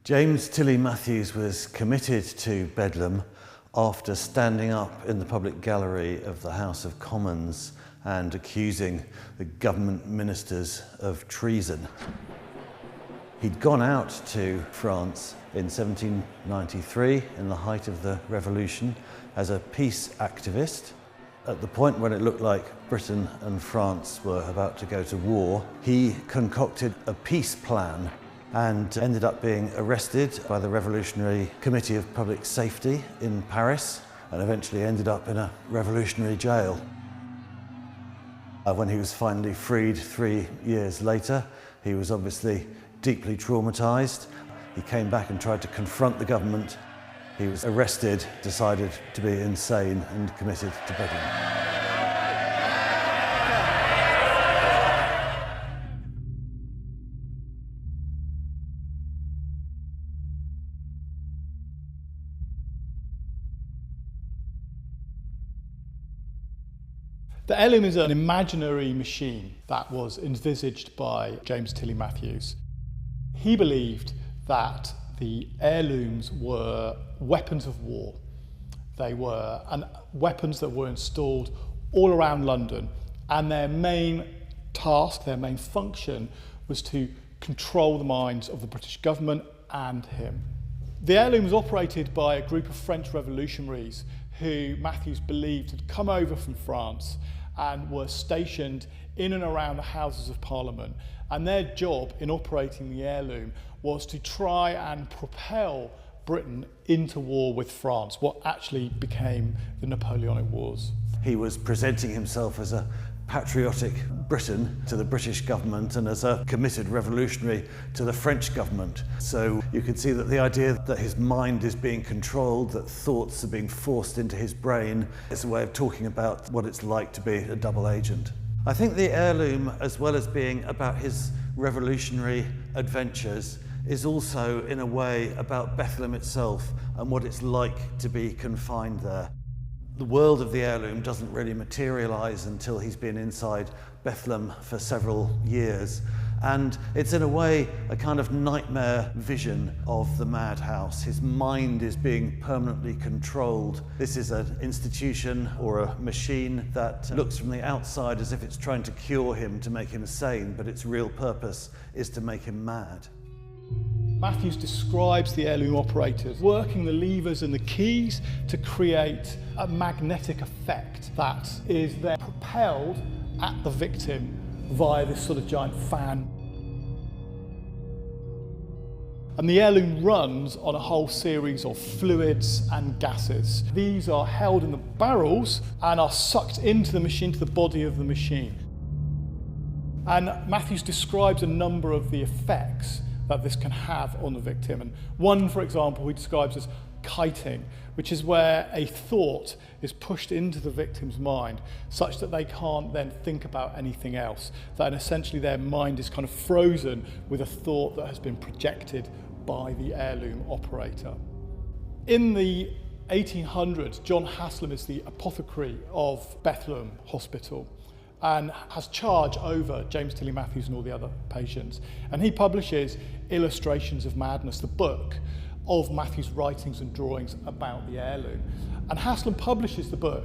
James Tilly Matthews was committed to Bedlam after standing up in the public gallery of the House of Commons and accusing the government ministers of treason. He'd gone out to France in 1793, in the height of the revolution, as a peace activist. At the point when it looked like Britain and France were about to go to war, he concocted a peace plan and ended up being arrested by the Revolutionary Committee of Public Safety in Paris and eventually ended up in a revolutionary jail. When he was finally freed 3 years later, he was obviously deeply traumatized. He came back and tried to confront the government. He was arrested, decided to be insane and committed to Bedlam. The heirloom is an imaginary machine that was envisaged by James Tilly Matthews. He believed that the heirlooms were weapons of war. They were weapons that were installed all around London, and their main task, their main function, was to control the minds of the British government and him. The heirloom was operated by a group of French revolutionaries who Matthews believed had come over from France and were stationed in and around the Houses of Parliament. And their job in operating the heirloom was to try and propel Britain into war with France, what actually became the Napoleonic Wars. He was presenting himself as a patriotic Briton to the British government and as a committed revolutionary to the French government. So you can see that the idea that his mind is being controlled, that thoughts are being forced into his brain, is a way of talking about what it's like to be a double agent. I think the heirloom, as well as being about his revolutionary adventures, is also in a way about Bedlam itself and what it's like to be confined there. The world of the heirloom doesn't really materialise until he's been inside Bedlam for several years. And it's in a way a kind of nightmare vision of the madhouse. His mind is being permanently controlled. This is an institution or a machine that looks from the outside as if it's trying to cure him, to make him sane, but its real purpose is to make him mad. Matthews describes the heirloom operators working the levers and the keys to create a magnetic effect that is then propelled at the victim via this sort of giant fan. And the heirloom runs on a whole series of fluids and gases. These are held in the barrels and are sucked into the machine, to the body of the machine. And Matthews describes a number of the effects that this can have on the victim. And one, for example, he describes as kiting, which is where a thought is pushed into the victim's mind such that they can't then think about anything else. That essentially their mind is kind of frozen with a thought that has been projected by the heirloom operator. In the 1800s, John Haslam is the apothecary of Bedlam Hospital and has charge over James Tilly Matthews and all the other patients. And he publishes Illustrations of Madness, the book of Matthews' writings and drawings about the heirloom. And Haslam publishes the book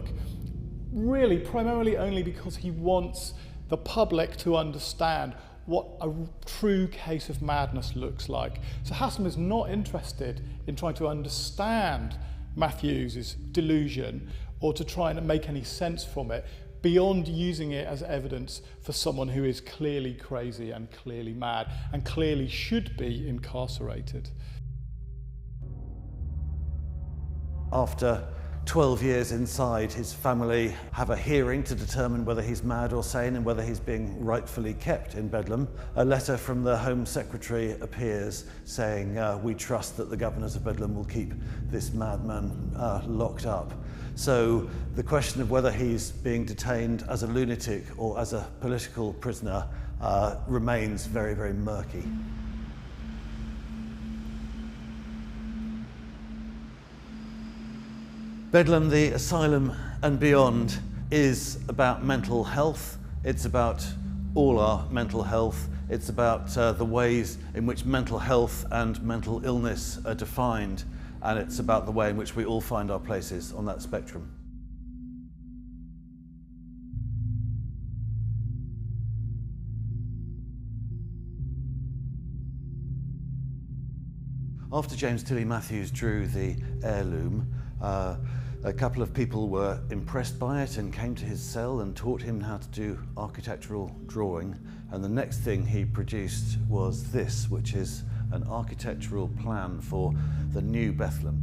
really primarily only because he wants the public to understand what a true case of madness looks like. So Haslam is not interested in trying to understand Matthews' delusion or to try and make any sense from it, beyond using it as evidence for someone who is clearly crazy and clearly mad and clearly should be incarcerated. After 12 years inside, his family have a hearing to determine whether he's mad or sane and whether he's being rightfully kept in Bedlam. A letter from the Home Secretary appears saying, we trust that the governors of Bedlam will keep this madman locked up. So the question of whether he's being detained as a lunatic or as a political prisoner remains very, very murky. Bedlam, the asylum and beyond is about mental health. It's about all our mental health. It's about the ways in which mental health and mental illness are defined, and it's about the way in which we all find our places on that spectrum. After James Tilley Matthews drew the heirloom, a couple of people were impressed by it and came to his cell and taught him how to do architectural drawing. And the next thing he produced was this, which is an architectural plan for the new Bedlam.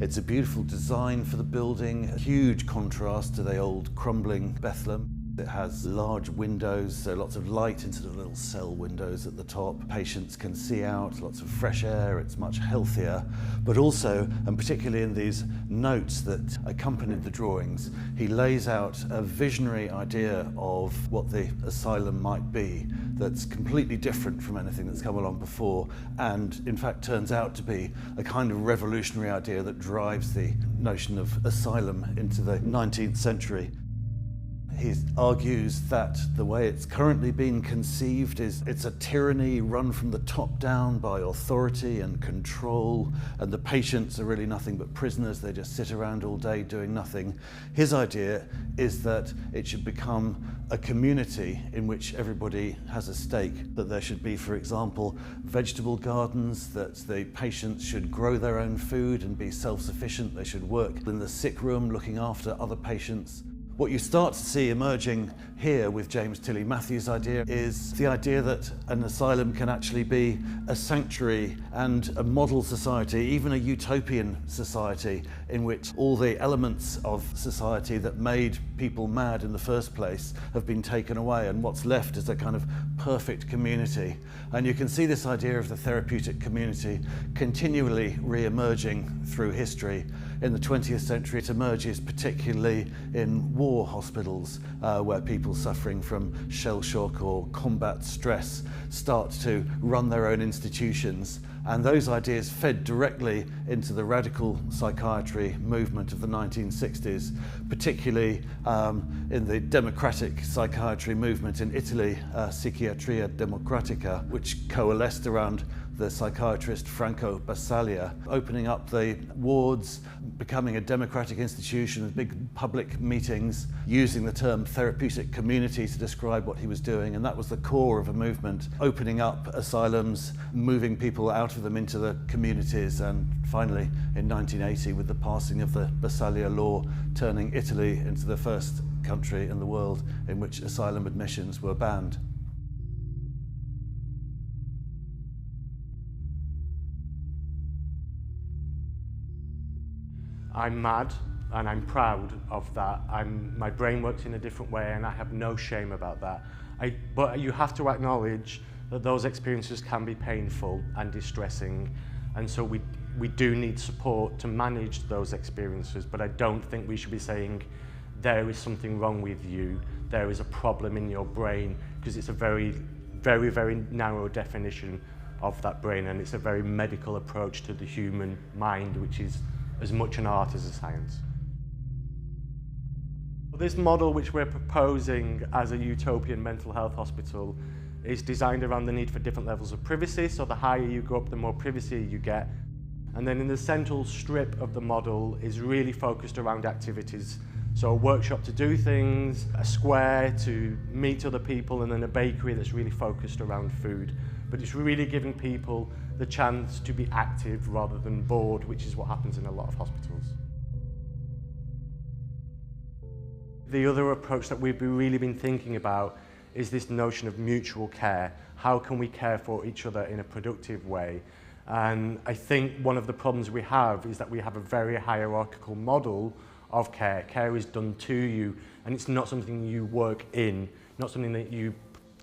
It's a beautiful design for the building, a huge contrast to the old crumbling Bedlam. It has large windows, so lots of light into the little cell windows at the top. Patients can see out, lots of fresh air, it's much healthier. But also, and particularly in these notes that accompanied the drawings, he lays out a visionary idea of what the asylum might be that's completely different from anything that's come along before, and in fact turns out to be a kind of revolutionary idea that drives the notion of asylum into the 19th century. He argues that the way it's currently been conceived is it's a tyranny run from the top down by authority and control, and the patients are really nothing but prisoners. They just sit around all day doing nothing. His idea is that it should become a community in which everybody has a stake, that there should be, for example, vegetable gardens, that the patients should grow their own food and be self-sufficient. They should work in the sick room looking after other patients. What you start to see emerging here with James Tilley Matthews' idea is the idea that an asylum can actually be a sanctuary and a model society, even a utopian society, in which all the elements of society that made people mad in the first place have been taken away, and what's left is a kind of perfect community. And you can see this idea of the therapeutic community continually re-emerging through history. In the 20th century, it emerges particularly in war hospitals, where people suffering from shell shock or combat stress start to run their own institutions. And those ideas fed directly into the radical psychiatry movement of the 1960s, particularly in the democratic psychiatry movement in Italy, Psychiatria Democratica, which coalesced around the psychiatrist Franco Basaglia, opening up the wards, becoming a democratic institution with big public meetings, using the term therapeutic community to describe what he was doing, and that was the core of a movement, opening up asylums, moving people out of them into the communities, and finally in 1980 with the passing of the Basaglia law, turning Italy into the first country in the world in which asylum admissions were banned. I'm mad and I'm proud of that. My brain works in a different way and I have no shame about that. But you have to acknowledge that those experiences can be painful and distressing, and so we do need support to manage those experiences, but I don't think we should be saying there is something wrong with you, there is a problem in your brain, because it's a very, very, very narrow definition of that brain, and it's a very medical approach to the human mind, which is as much an art as a science. This model which we're proposing as a utopian mental health hospital is designed around the need for different levels of privacy, so the higher you go up, the more privacy you get. And then in the central strip of the model is really focused around activities. So a workshop to do things, a square to meet other people, and then a bakery that's really focused around food. But it's really giving people the chance to be active rather than bored, which is what happens in a lot of hospitals. The other approach that we've really been thinking about is this notion of mutual care. How can we care for each other in a productive way? And I think one of the problems we have is that we have a very hierarchical model of care. Care is done to you, and it's not something you work in, not something that you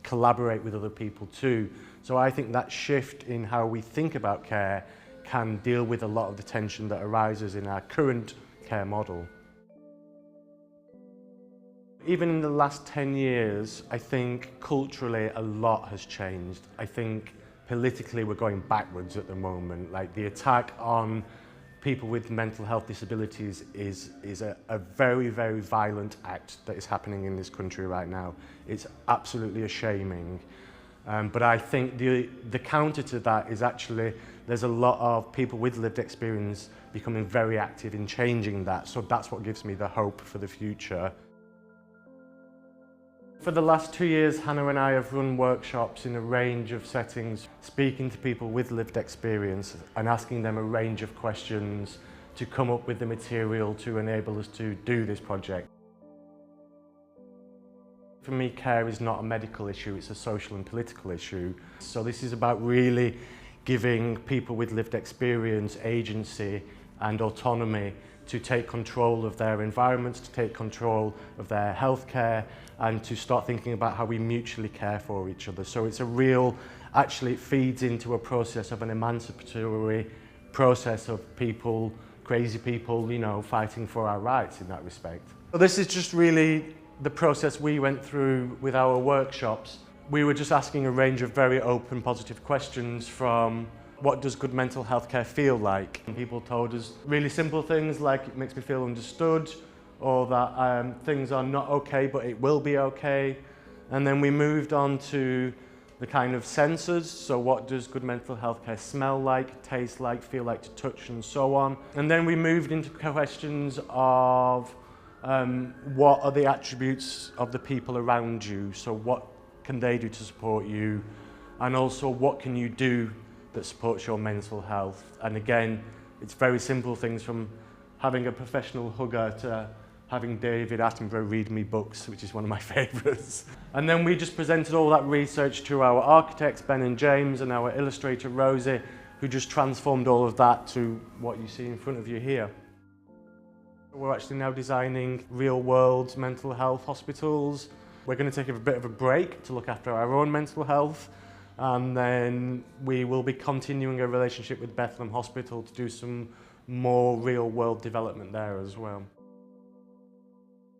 collaborate with other people to. So I think that shift in how we think about care can deal with a lot of the tension that arises in our current care model. Even in the last 10 years, I think culturally a lot has changed. I think politically we're going backwards at the moment. Like the attack on people with mental health disabilities is a very, very violent act that is happening in this country right now. It's absolutely shaming. But I think the counter to that is actually there's a lot of people with lived experience becoming very active in changing that. So that's what gives me the hope for the future. For the last 2 years, Hannah and I have run workshops in a range of settings, speaking to people with lived experience and asking them a range of questions to come up with the material to enable us to do this project. For me, care is not a medical issue, it's a social and political issue. So this is about really giving people with lived experience agency and autonomy to take control of their environments, to take control of their healthcare, and to start thinking about how we mutually care for each other. So it's a real, actually it feeds into a process of an emancipatory process of people, crazy people, you know, fighting for our rights in that respect. So this is just really the process we went through with our workshops. We were just asking a range of very open, positive questions from what does good mental health care feel like? And people told us really simple things like it makes me feel understood, or that things are not okay but it will be okay. And then we moved on to the kind of senses, so what does good mental health care smell like, taste like, feel like to touch and so on. And then we moved into questions of what are the attributes of the people around you, so what can they do to support you, and also what can you do that supports your mental health. And again, it's very simple things from having a professional hugger to having David Attenborough read me books, which is one of my favourites. And then we just presented all that research to our architects, Ben and James, and our illustrator, Rosie, who just transformed all of that to what you see in front of you here. We're actually now designing real-world mental health hospitals. We're going to take a bit of a break to look after our own mental health, and then we will be continuing a relationship with Bedlam Hospital to do some more real-world development there as well.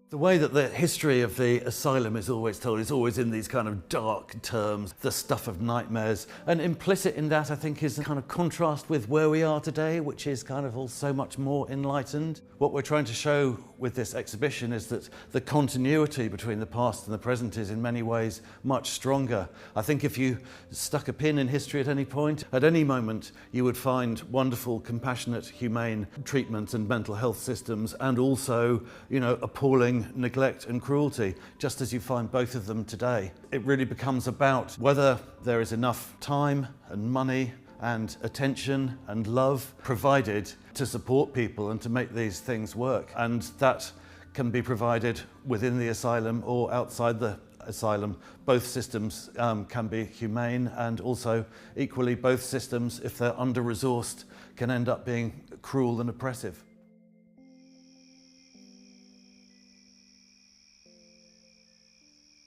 The way that the history of the asylum is always told is always in these kind of dark terms, the stuff of nightmares. And implicit in that, I think, is a kind of contrast with where we are today, which is kind of all so much more enlightened. What we're trying to show with this exhibition is that the continuity between the past and the present is in many ways much stronger. I think if you stuck a pin in history at any point, at any moment, you would find wonderful, compassionate, humane treatments and mental health systems, and also, you know, appalling neglect and cruelty, just as you find both of them today. It really becomes about whether there is enough time and money and attention and love provided to support people and to make these things work. And that can be provided within the asylum or outside the asylum. Both systems can be humane, and also equally both systems, if they're under-resourced, can end up being cruel and oppressive.